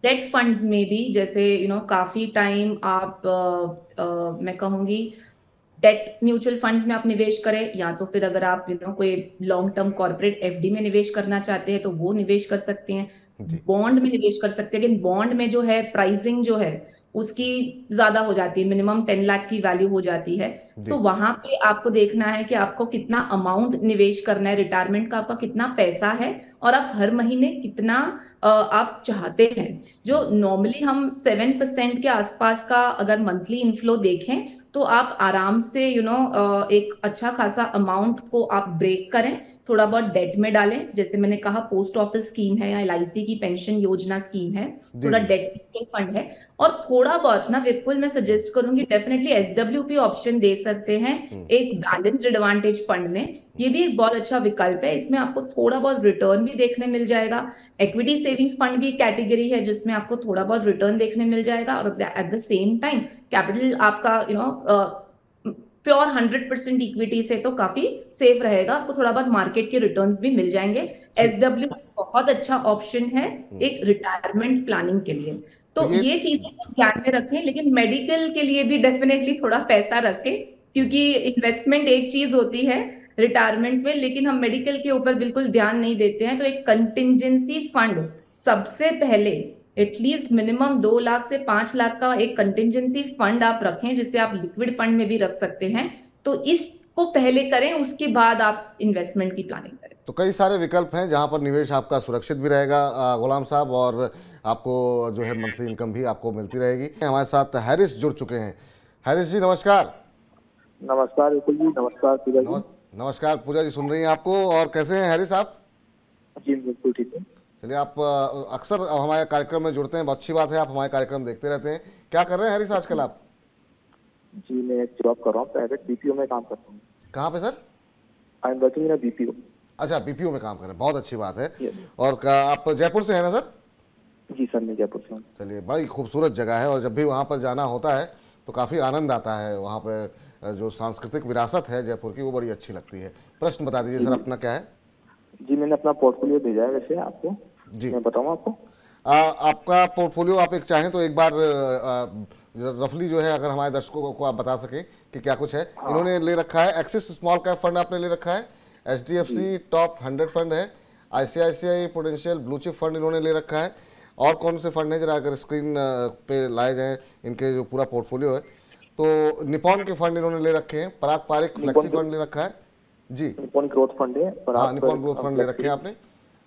Speaker 2: डेट फंड्स में भी जैसे काफी टाइम आप मैं कहूंगी डेट म्यूचुअल फंड्स में आप निवेश करें, या तो फिर अगर आप कोई लॉन्ग टर्म कॉर्पोरेट FD में निवेश करना चाहते हैं तो वो निवेश कर सकते हैं। बॉन्ड में निवेश कर सकते हैं, लेकिन बॉन्ड में जो है प्राइसिंग जो है उसकी ज्यादा हो जाती है, मिनिमम 10 लाख की वैल्यू हो जाती है। सो वहां पे आपको देखना है कि आपको कितना अमाउंट निवेश करना है, रिटायरमेंट का आपका कितना पैसा है और आप हर महीने कितना आप चाहते हैं। जो नॉर्मली हम 7% के आसपास का अगर मंथली इनफ्लो देखें तो आप आराम से एक अच्छा खासा अमाउंट को आप ब्रेक करें, थोड़ा बहुत डेट में डालें। जैसे मैंने कहा पोस्ट ऑफिस स्कीम है या एलआईसी की पेंशन योजना स्कीम है, थोड़ा डेट म्यूचुअल फंड है, और थोड़ा बहुत ना विपुल मैं सजेस्ट करूंगी डेफिनेटली एसडब्ल्यूपी ऑप्शन दे सकते हैं एक बैलेंस्ड एडवांटेज फंड में। ये भी एक बहुत अच्छा विकल्प है, इसमें आपको थोड़ा बहुत रिटर्न भी देखने मिल जाएगा। इक्विटी सेविंग्स फंड भी कैटेगरी है जिसमें आपको थोड़ा बहुत रिटर्न देखने मिल जाएगा और at the same time capital आपका प्योर 100% इक्विटी से तो काफी सेफ रहेगा, आपको थोड़ा बहुत मार्केट के रिटर्न्स भी मिल जाएंगे। एसडब्ल्यू बहुत अच्छा ऑप्शन है एक रिटायरमेंट प्लानिंग के लिए। तो ये चीजें ध्यान में रखें, लेकिन मेडिकल के लिए भी डेफिनेटली थोड़ा पैसा रखें, क्योंकि इन्वेस्टमेंट एक चीज होती है रिटायरमेंट में, लेकिन हम मेडिकल के ऊपर बिल्कुल ध्यान नहीं देते हैं। तो एक कंटिजेंसी फंड सबसे पहले एटलीस्ट मिनिमम 2 लाख से 5 लाख का एक कंटिजेंसी फंड आप रखें, जिसे आप लिक्विड फंड में भी रख सकते हैं। तो इसको पहले करें, उसके बाद आप इन्वेस्टमेंट की प्लानिंग करें।
Speaker 1: तो कई सारे विकल्प हैं जहां पर निवेश आपका सुरक्षित भी रहेगा गुलाम साहब, और आपको जो है मंथली इनकम भी आपको मिलती रहेगी। हमारे साथ हैरिस जुड़ चुके हैं। हैरिस जी नमस्कार।
Speaker 5: नमस्कार विपुल जी। नमस्कार पूजा जी।
Speaker 1: नमस्कार पूजा जी, सुन रही हैं आपको। और कैसे हैं हैरिस आप?
Speaker 5: जी बिल्कुल ठीक है।
Speaker 1: चलिए, आप अक्सर हमारे कार्यक्रम में जुड़ते हैं, बहुत अच्छी बात है, आप हमारे कार्यक्रम देखते रहते हैं। क्या कर रहे हैं हैरिस आजकल आप?
Speaker 5: जी मैं एक जॉब कर रहा हूँ, प्राइवेट बीपीओ में काम करता हूँ।
Speaker 1: कहाँ पे sir?
Speaker 5: I am working in BPO.
Speaker 1: अच्छा, बीपीओ में काम कर रहे हैं, बहुत अच्छी बात है। और आप जयपुर से हैं ना सर?
Speaker 5: जी सर मैं जयपुर से हूँ।
Speaker 1: चलिए, बड़ी खूबसूरत जगह है और जब भी वहाँ पर जाना होता है तो काफ़ी आनंद आता है। वहाँ पर जो सांस्कृतिक विरासत है जयपुर की वो बड़ी अच्छी लगती है। प्रश्न बता दीजिए सर, अपना क्या है?
Speaker 5: जी मैंने अपना पोर्टफोलियो भेजा है वैसे आपको।
Speaker 1: जी
Speaker 5: मैं बताऊँ आपको?
Speaker 1: आपका पोर्टफोलियो आप एक चाहें तो एक बार रफली जो है अगर हमारे दर्शकों को आप बता सकें कि क्या कुछ है। इन्होंने ले रखा है एक्सिस स्मॉल कैप फंड आपने ले रखा है, एचडीएफसी टॉप 100 फंड है, ICICI potential blue chip fund इन्होंने ले रखा है। और कौन से फंड है जरा अगर स्क्रीन पे लाए जाएं इनके जो पूरा पोर्टफोलियो है, तो निपॉन के फंड इन्होंने ले रखे हैं, पराग पारिक फ्लेक्सी फंड ले रखा है जी,
Speaker 5: निपॉन ग्रोथ फंड है।
Speaker 1: हाँ निपॉन ग्रोथ फंड ले रखे हैं आपने,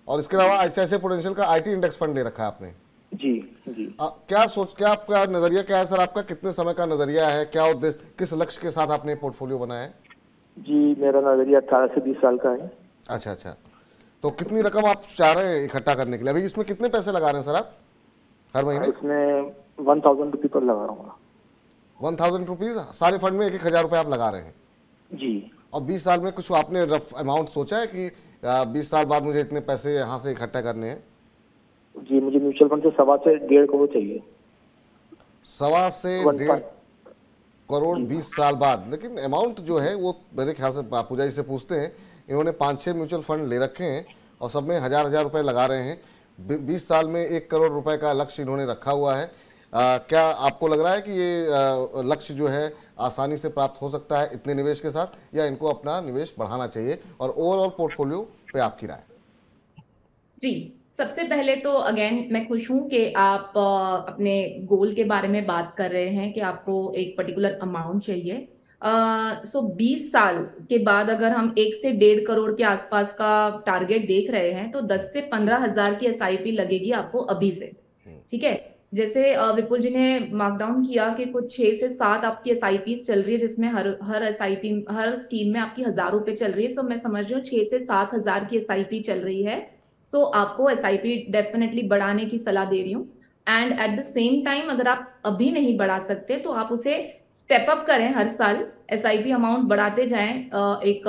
Speaker 1: और इसके अलावा आईसीआईसीआई पोटेंशियल का आईटी इंडेक्स फंड ले रखा है आपने।
Speaker 5: जी जी।
Speaker 1: क्या आपका नजरिया क्या है सर? आपका कितने समय का नजरिया है, क्या उद्देश्य, किस लक्ष्य के साथ आपने पोर्टफोलियो बनाया है?
Speaker 5: जी मेरा नजरिया 18 से 20 साल का है।
Speaker 1: अच्छा अच्छा, तो कितनी रकम आप चाह रहे हैं इकट्ठा करने के लिए? अभी इसमें कितने पैसे लगा रहे हैं सर आप हर महीने?
Speaker 5: इसमें 1000 रुपये पर लगा रहा हूँ।
Speaker 1: 1000 रुपीज सारे फंड में 1000 रुपये आप लगा रहे हैं
Speaker 5: जी।
Speaker 1: और 20 साल में कुछ आपने रफ अमाउंट सोचा है कि 20 साल बाद मुझे इतने पैसे यहाँ से इकट्ठा करने हैं?
Speaker 5: जी मुझे म्यूचुअल फंड से 1.25 से 1.5 करोड़ चाहिए।
Speaker 1: 1.25 से 1.5 करोड़ 20 साल बाद। लेकिन अमाउंट जो है वो मेरे ख्याल से पूजा जी से पूछते हैं, इन्होंने 5-6 म्यूचुअल फंड ले रखे हैं और सब में 1000 रुपये लगा रहे हैं। 20 साल में 1 करोड़ रुपए का लक्ष्य इन्होंने रखा हुआ है। क्या आपको लग रहा है कि ये लक्ष्य जो है आसानी से प्राप्त हो सकता है इतने निवेश के साथ, या इनको अपना निवेश बढ़ाना चाहिए? और ओवरऑल पोर्टफोलियो पे आपकी राय?
Speaker 2: जी सबसे पहले तो अगेन मैं खुश हूं कि आप अपने गोल के बारे में बात कर रहे हैं कि आपको एक पर्टिकुलर अमाउंट चाहिए। 20 साल के बाद अगर हम 1 से 1.5 करोड़ के आसपास का टारगेट देख रहे हैं तो 10 से 15 हजार की एसआईपी लगेगी आपको अभी से। ठीक है, जैसे विपुल जी ने मार्कडाउन किया कि कुछ 6 से 7 आपकी एसआईपी चल रही है, जिसमें हर एसआईपी हर स्कीम में आपकी 1000 रुपए चल रही है। सो मैं समझ रही हूँ 6 से 7 हजार की एसआईपी चल रही है। सो आपको एसआईपी डेफिनेटली बढ़ाने की सलाह दे रही हूँ। And at the same time अगर आप अभी नहीं बढ़ा सकते तो आप उसे स्टेप अप करें, हर साल एसआईपी अमाउंट बढ़ाते जाएं, एक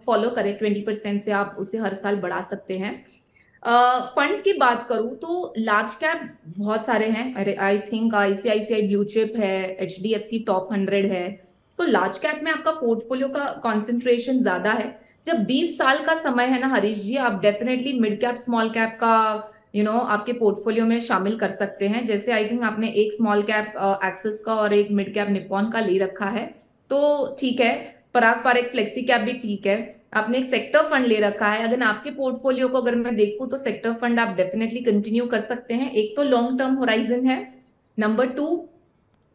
Speaker 2: फॉलो करें 20% से आप उसे हर साल बढ़ा सकते हैं। फंड्स की बात करूं तो लार्ज कैप बहुत सारे हैं। I think ICICI blue chip है, एचडीएफसी टॉप 100 है। सो लार्ज कैप में आपका पोर्टफोलियो का कॉन्सेंट्रेशन ज्यादा है। जब 20 साल का समय है ना हरीश जी, आप definitely mid cap small cap का आपके पोर्टफोलियो में शामिल कर सकते हैं। जैसे आई थिंक आपने एक स्मॉल कैप एक्सिस का और एक मिड कैप निपॉन का ले रखा है, तो ठीक है। पराग पारिक फ्लेक्सी कैप भी ठीक है। आपने एक सेक्टर फंड ले रखा है। अगर आपके पोर्टफोलियो को अगर मैं देखूं तो सेक्टर फंड आप डेफिनेटली कंटिन्यू कर सकते हैं। एक तो लॉन्ग टर्म होराइजन है नंबर 2,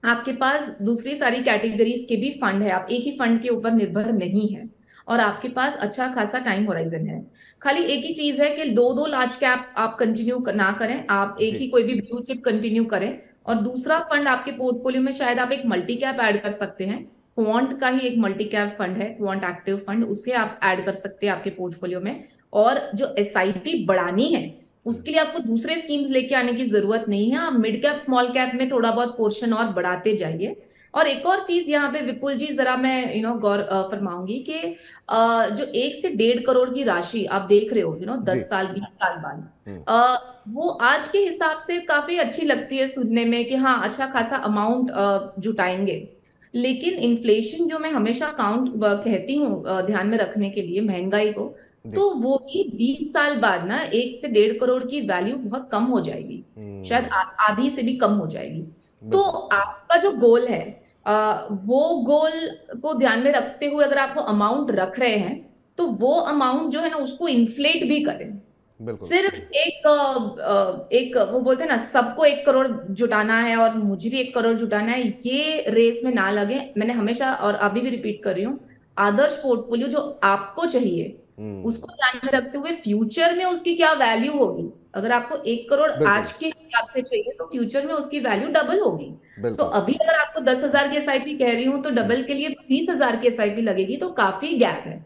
Speaker 2: आपके पास दूसरी सारी कैटेगरीज के भी फंड है, आप एक ही फंड के ऊपर निर्भर नहीं है, और आपके पास अच्छा खासा टाइम होराइजन है। खाली एक ही चीज है कि दो दो लार्ज कैप आप कंटिन्यू ना करें, आप एक ही कोई भी ब्लू चिप कंटिन्यू करें, और दूसरा फंड आपके पोर्टफोलियो में शायद आप एक मल्टी कैप ऐड कर सकते हैं। क्वांट का ही एक मल्टी कैप फंड है, क्वांट एक्टिव फंड, उसे आप ऐड कर सकते हैं आपके पोर्टफोलियो में। और जो एसआईपी बढ़ानी है उसके लिए आपको दूसरे स्कीम्स लेके आने की जरूरत नहीं है, आप मिड कैप स्मॉल कैप में थोड़ा बहुत पोर्शन और बढ़ाते जाइए। और एक और चीज यहाँ पे विपुल जी जरा मैं गौर फरमाऊंगी कि जो 1 से 1.5 करोड़ की राशि आप देख रहे हो 10 साल 20 साल बाद, वो आज के हिसाब से काफी अच्छी लगती है सुनने में कि हाँ अच्छा खासा अमाउंट जुटाएंगे। लेकिन इन्फ्लेशन जो मैं हमेशा काउंट कहती हूँ ध्यान में रखने के लिए, महंगाई को, तो वो भी 20 साल बाद ना 1 से 1.5 करोड़ की वैल्यू बहुत कम हो जाएगी, शायद आधी से भी कम हो जाएगी। तो आपका जो गोल है वो गोल को ध्यान में रखते हुए अगर आपको अमाउंट रख रहे हैं तो वो अमाउंट जो है ना उसको इन्फ्लेट भी करें। सिर्फ एक वो बोलते हैं ना सबको 1 करोड़ जुटाना है और मुझे भी 1 करोड़ जुटाना है, ये रेस में ना लगे। मैंने हमेशा और अभी भी रिपीट कर रही हूँ, आदर्श पोर्टफोलियो जो आपको चाहिए उसको ध्यान में रखते हुए फ्यूचर में उसकी क्या वैल्यू होगी। अगर आपको 1 करोड़ आज के हिसाब से चाहिए तो फ्यूचर में उसकी वैल्यू डबल होगी। तो अभी अगर आपको 10,000 की एसआईपी कह रही हूँ तो डबल के लिए 20,000 की एसआईपी लगेगी, तो काफी गैप है।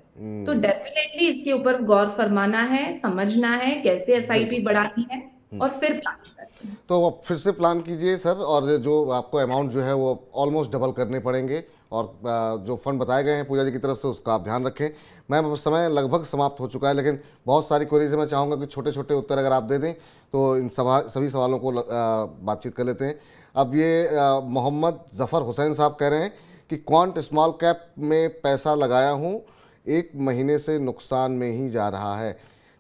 Speaker 2: तो डेफिनेटली इसके ऊपर गौर फरमाना है, समझना है कैसे एसआईपी बढ़ानी है और फिर प्लान करना है।
Speaker 1: तो अब फिर से प्लान कीजिए सर, और जो आपको अमाउंट जो है वो ऑलमोस्ट डबल करने पड़ेंगे, और जो फंड बताए गए हैं पूजा जी की तरफ से उसका आप ध्यान रखें। मैम समय लगभग समाप्त हो चुका है, लेकिन बहुत सारी क्वेरीज मैं चाहूँगा कि छोटे छोटे उत्तर अगर आप दे दें तो इन सभी सवालों को बातचीत कर लेते हैं। अब ये मोहम्मद जफ़र हुसैन साहब कह रहे हैं कि क्वांट स्मॉल कैप में पैसा लगाया हूँ, 1 महीने से नुकसान में ही जा रहा है।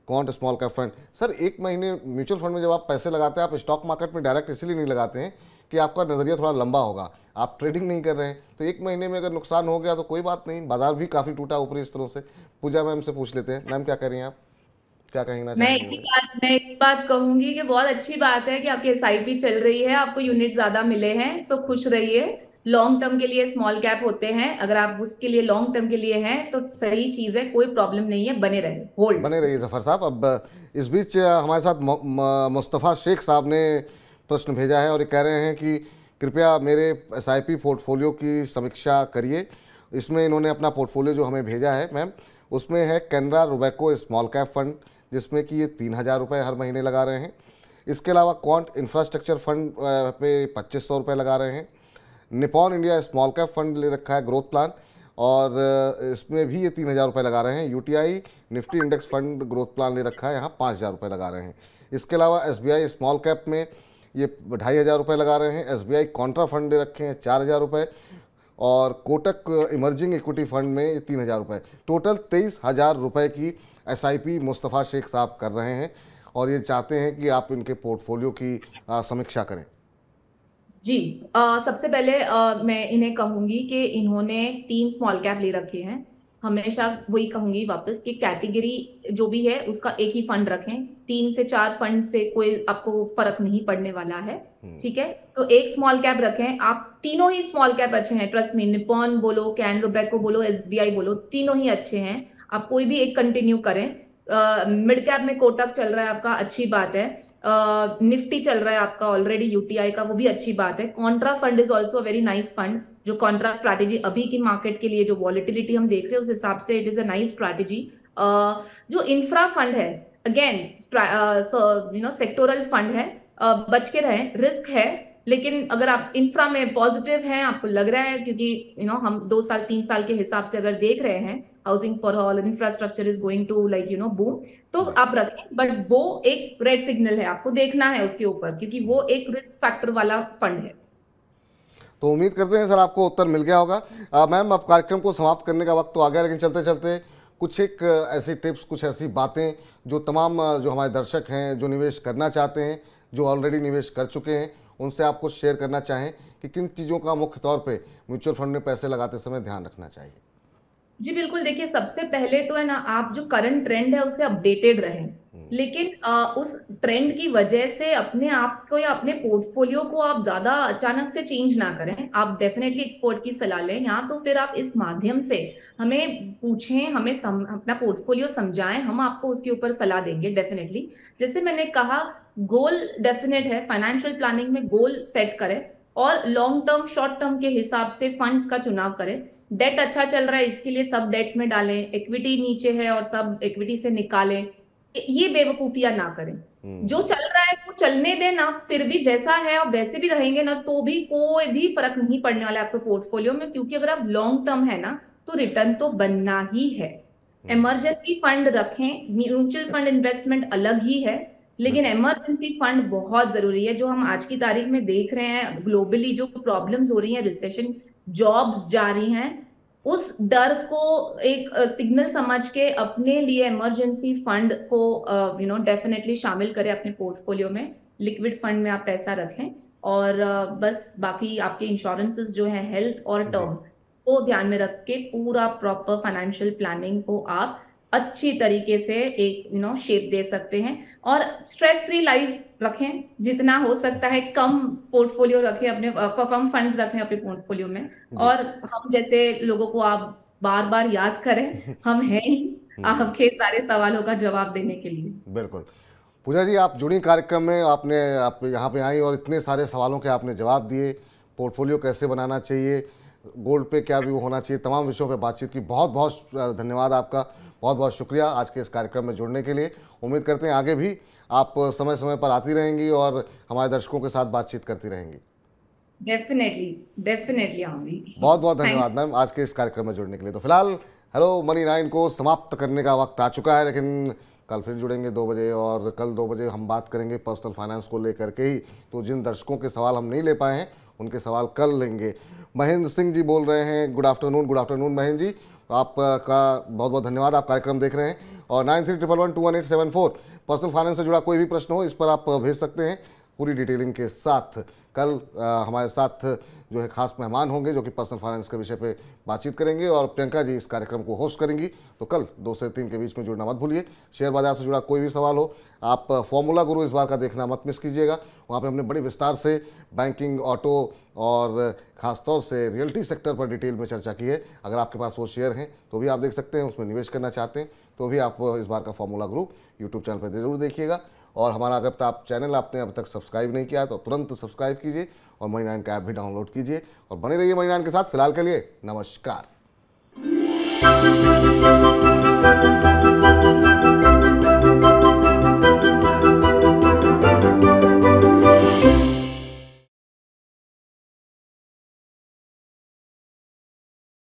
Speaker 1: Quant small cap fund, sir 1 महीने म्यूचुअल फंड में जब आप पैसे लगाते हैं, आप स्टॉक मार्केट में डायरेक्ट इसलिए नहीं लगाते हैं कि आपका नज़रिया थोड़ा लंबा होगा, आप ट्रेडिंग नहीं कर रहे हैं, तो 1 महीने में अगर नुकसान हो गया तो कोई बात नहीं, बाजार भी काफ़ी टूटा ऊपरी स्तरों से। पूजा मैम से पूछ लेते हैं, मैम क्या कह रही हैं आप, क्या कहना चाहेंगे?
Speaker 2: मैं एक बात कहूंगी कि बहुत अच्छी बात है कि आपकी एसआईपी चल रही है, आपको यूनिट ज्यादा मिले हैं, सो खुश रहिए। लॉन्ग टर्म के लिए स्मॉल कैप होते हैं, अगर आप उसके लिए लॉन्ग टर्म के लिए हैं तो सही चीज है, कोई प्रॉब्लम नहीं है, बने रहे, होल्ड
Speaker 1: बने रहिए जफर साहब। अब इस बीच हमारे साथ मुस्तफ़ा शेख साहब ने प्रश्न भेजा है और ये कह रहे हैं कि कृपया मेरे एसआईपी पोर्टफोलियो की समीक्षा करिए। इसमें इन्होंने अपना पोर्टफोलियो जो हमें भेजा है मैम, उसमें है Canara Robeco small cap fund, जिसमें कि ये 3,000 रुपये हर महीने लगा रहे हैं। इसके अलावा क्वांट इंफ्रास्ट्रक्चर फंड पे 2,500 रुपये लगा रहे हैं। Nippon India small cap fund ले रखा है ग्रोथ प्लान, और इसमें भी ये 3,000 रुपये लगा रहे हैं। UTI Nifty index fund growth plan ले रखा है, यहाँ 5,000 रुपये लगा रहे हैं। इसके अलावा एसबीआई स्मॉल कैप में ये 2,500 रुपये लगा रहे हैं। एसबीआई कॉन्ट्रा फंड ले रखे हैं 4,000 रुपये, और कोटक इमर्जिंग इक्विटी फंड में 3,000 रुपये। टोटल 23,000 रुपये की एसआईपी मुस्तफ़ा शेख साहब कर रहे हैं, और ये चाहते हैं कि आप इनके पोर्टफोलियो की समीक्षा करें।
Speaker 2: जी सबसे पहले मैं इन्हें कहूंगी कि इन्होंने 3 स्मॉल कैप ले रखे हैं। हमेशा वही कहूंगी वापस कि कैटेगरी जो भी है उसका एक ही फंड रखें, 3 से 4 फंड से कोई आपको फर्क नहीं पड़ने वाला है, ठीक है। तो एक स्मॉल कैप रखें, आप तीनों ही स्मॉल कैप अच्छे हैं, ट्रस्ट मी, निपॉन बोलो, कैन रोबेको बोलो, एसबीआई बोलो, तीनों ही अच्छे हैं, आप कोई भी एक कंटिन्यू करें। मिड कैप में कोटक चल रहा है आपका, अच्छी बात है। निफ्टी चल रहा है आपका ऑलरेडी, यूटीआई का, वो भी अच्छी बात है। Contra fund is also very nice fund, जो कॉन्ट्रा स्ट्रैटेजी अभी की मार्केट के लिए जो वॉलिटिलिटी हम देख रहे हैं उस हिसाब से it is a nice strategy. जो इंफ्रा फंड है, अगेन सेक्टोरल फंड है, बच के रहें, रिस्क है, लेकिन अगर आप इंफ्रा में पॉजिटिव हैं, आपको लग रहा है, क्योंकि हम 2 साल 3 साल के हिसाब से अगर देख रहे हैं housing for all, infrastructure is going to boom, तो आप रखें। बट वो एक रेड सिग्नल है, आपको देखना है उसके ऊपर, क्योंकि वो एक रिस्क फैक्टर वाला फंड है।
Speaker 1: तो उम्मीद करते हैं सर आपको उत्तर मिल गया होगा। मैम अब कार्यक्रम को समाप्त करने का वक्त तो आ गया, लेकिन चलते चलते कुछ एक ऐसी टिप्स, कुछ ऐसी बातें जो तमाम जो हमारे दर्शक हैं, जो निवेश करना चाहते हैं, जो ऑलरेडी निवेश कर चुके हैं, उनसे आप कुछ शेयर करना चाहें कि किन चीज़ों का मुख्य तौर पे म्यूचुअल फंड में पैसे लगाते समय ध्यान रखना चाहिए।
Speaker 2: जी बिल्कुल, देखिए सबसे पहले तो है ना, आप जो करंट ट्रेंड है उससे अपडेटेड रहें। लेकिन उस ट्रेंड की वजह से अपने आप को या अपने पोर्टफोलियो को आप ज्यादा अचानक से चेंज ना करें। आप डेफिनेटली एक्सपर्ट की सलाह लें, या तो फिर आप इस माध्यम से हमें पूछें, हमें अपना पोर्टफोलियो समझाएं, हम आपको उसके ऊपर सलाह देंगे डेफिनेटली। जैसे मैंने कहा, गोल डेफिनेट है, फाइनेंशियल प्लानिंग में गोल सेट करें और लॉन्ग टर्म शॉर्ट टर्म के हिसाब से फंड्स का चुनाव करें। डेट अच्छा चल रहा है इसके लिए सब डेट में डालें, इक्विटी नीचे है और सब इक्विटी से निकालें, ये बेवकूफियां ना करें। जो चल रहा है वो चलने दें ना, फिर भी जैसा है और वैसे भी रहेंगे ना तो भी कोई भी फर्क नहीं पड़ने वाला है आपके पोर्टफोलियो में, क्योंकि अगर आप लॉन्ग टर्म है ना तो रिटर्न तो बनना ही है। इमरजेंसी फंड रखें, म्यूचुअल फंड इन्वेस्टमेंट अलग ही है, लेकिन इमरजेंसी फंड बहुत जरूरी है। जो हम आज की तारीख में देख रहे हैं ग्लोबली जो प्रॉब्लम्स हो रही हैं, रिसेशन, जॉब्स जा रही हैं, उस डर को एक सिग्नल समझ के अपने लिए इमरजेंसी फंड को डेफिनेटली शामिल करें अपने पोर्टफोलियो में। लिक्विड फंड में आप पैसा रखें और बस बाकी आपके इंश्योरेंसेस जो है हेल्थ और टर्म को ध्यान में रख के पूरा प्रॉपर फाइनेंशियल प्लानिंग को आप अच्छी तरीके से एक शेप दे सकते हैं। और स्ट्रेस फ्री लाइफ रखें, जितना हो सकता है कम पोर्टफोलियो रखें अपने, कम फंड्स रखें अपने पोर्टफोलियो में। और हम जैसे लोगों को आप बार बार याद करें, हम हैं ही आपके सारे सवालों का जवाब देने के लिए।
Speaker 1: बिल्कुल। पूजा जी, आप जुड़ी कार्यक्रम में, आप यहाँ पे आई और इतने सारे सवालों के आपने जवाब दिए। पोर्टफोलियो कैसे बनाना चाहिए, गोल्ड पे क्या व्यू होना चाहिए, तमाम विषयों पे बातचीत की। बहुत बहुत धन्यवाद आपका, बहुत बहुत शुक्रिया आज के इस कार्यक्रम में जुड़ने के लिए। उम्मीद करते हैं आगे भी आप समय समय पर आती रहेंगी और हमारे दर्शकों के साथ बातचीत करती रहेंगी।
Speaker 2: डेफिनेटली आऊंगी।
Speaker 1: बहुत बहुत धन्यवाद मैम आज के इस कार्यक्रम में जुड़ने के लिए। तो फिलहाल हेलो मनी 9 को समाप्त करने का वक्त आ चुका है, लेकिन कल फिर जुड़ेंगे 2 बजे और कल 2 बजे हम बात करेंगे पर्सनल फाइनेंस को लेकर के ही। तो जिन दर्शकों के सवाल हम नहीं ले पाए हैं उनके सवाल कल लेंगे। महेंद्र सिंह जी बोल रहे हैं, गुड आफ्टरनून महेंद्र जी, आपका बहुत बहुत धन्यवाद, आप कार्यक्रम देख रहे हैं। और 9311211874 पर्सनल फाइनेंस से जुड़ा कोई भी प्रश्न हो इस पर आप भेज सकते हैं पूरी डिटेलिंग के साथ। कल हमारे साथ जो है खास मेहमान होंगे जो कि पर्सनल फाइनेंस के विषय पे बातचीत करेंगे और प्रियंका जी इस कार्यक्रम को होस्ट करेंगी। तो कल 2 से 3 के बीच में जुड़ना मत भूलिए। शेयर बाजार से जुड़ा कोई भी सवाल हो, आप फॉर्मूला गुरु इस बार का देखना मत मिस कीजिएगा। वहाँ पे हमने बड़े विस्तार से बैंकिंग, ऑटो और ख़ासतौर से रियल्टी सेक्टर पर डिटेल में चर्चा की है। अगर आपके पास वो शेयर हैं तो भी आप देख सकते हैं, उसमें निवेश करना चाहते हैं तो भी आप इस बार का फॉर्मूला गुरु यूट्यूब चैनल पर जरूर देखिएगा। और हमारा अगर आप चैनल आपने अब तक सब्सक्राइब नहीं किया तो तुरंत सब्सक्राइब कीजिए और मनी 9 का ऐप भी डाउनलोड कीजिए और बने रहिए मनी 9 के साथ। फिलहाल के लिए नमस्कार।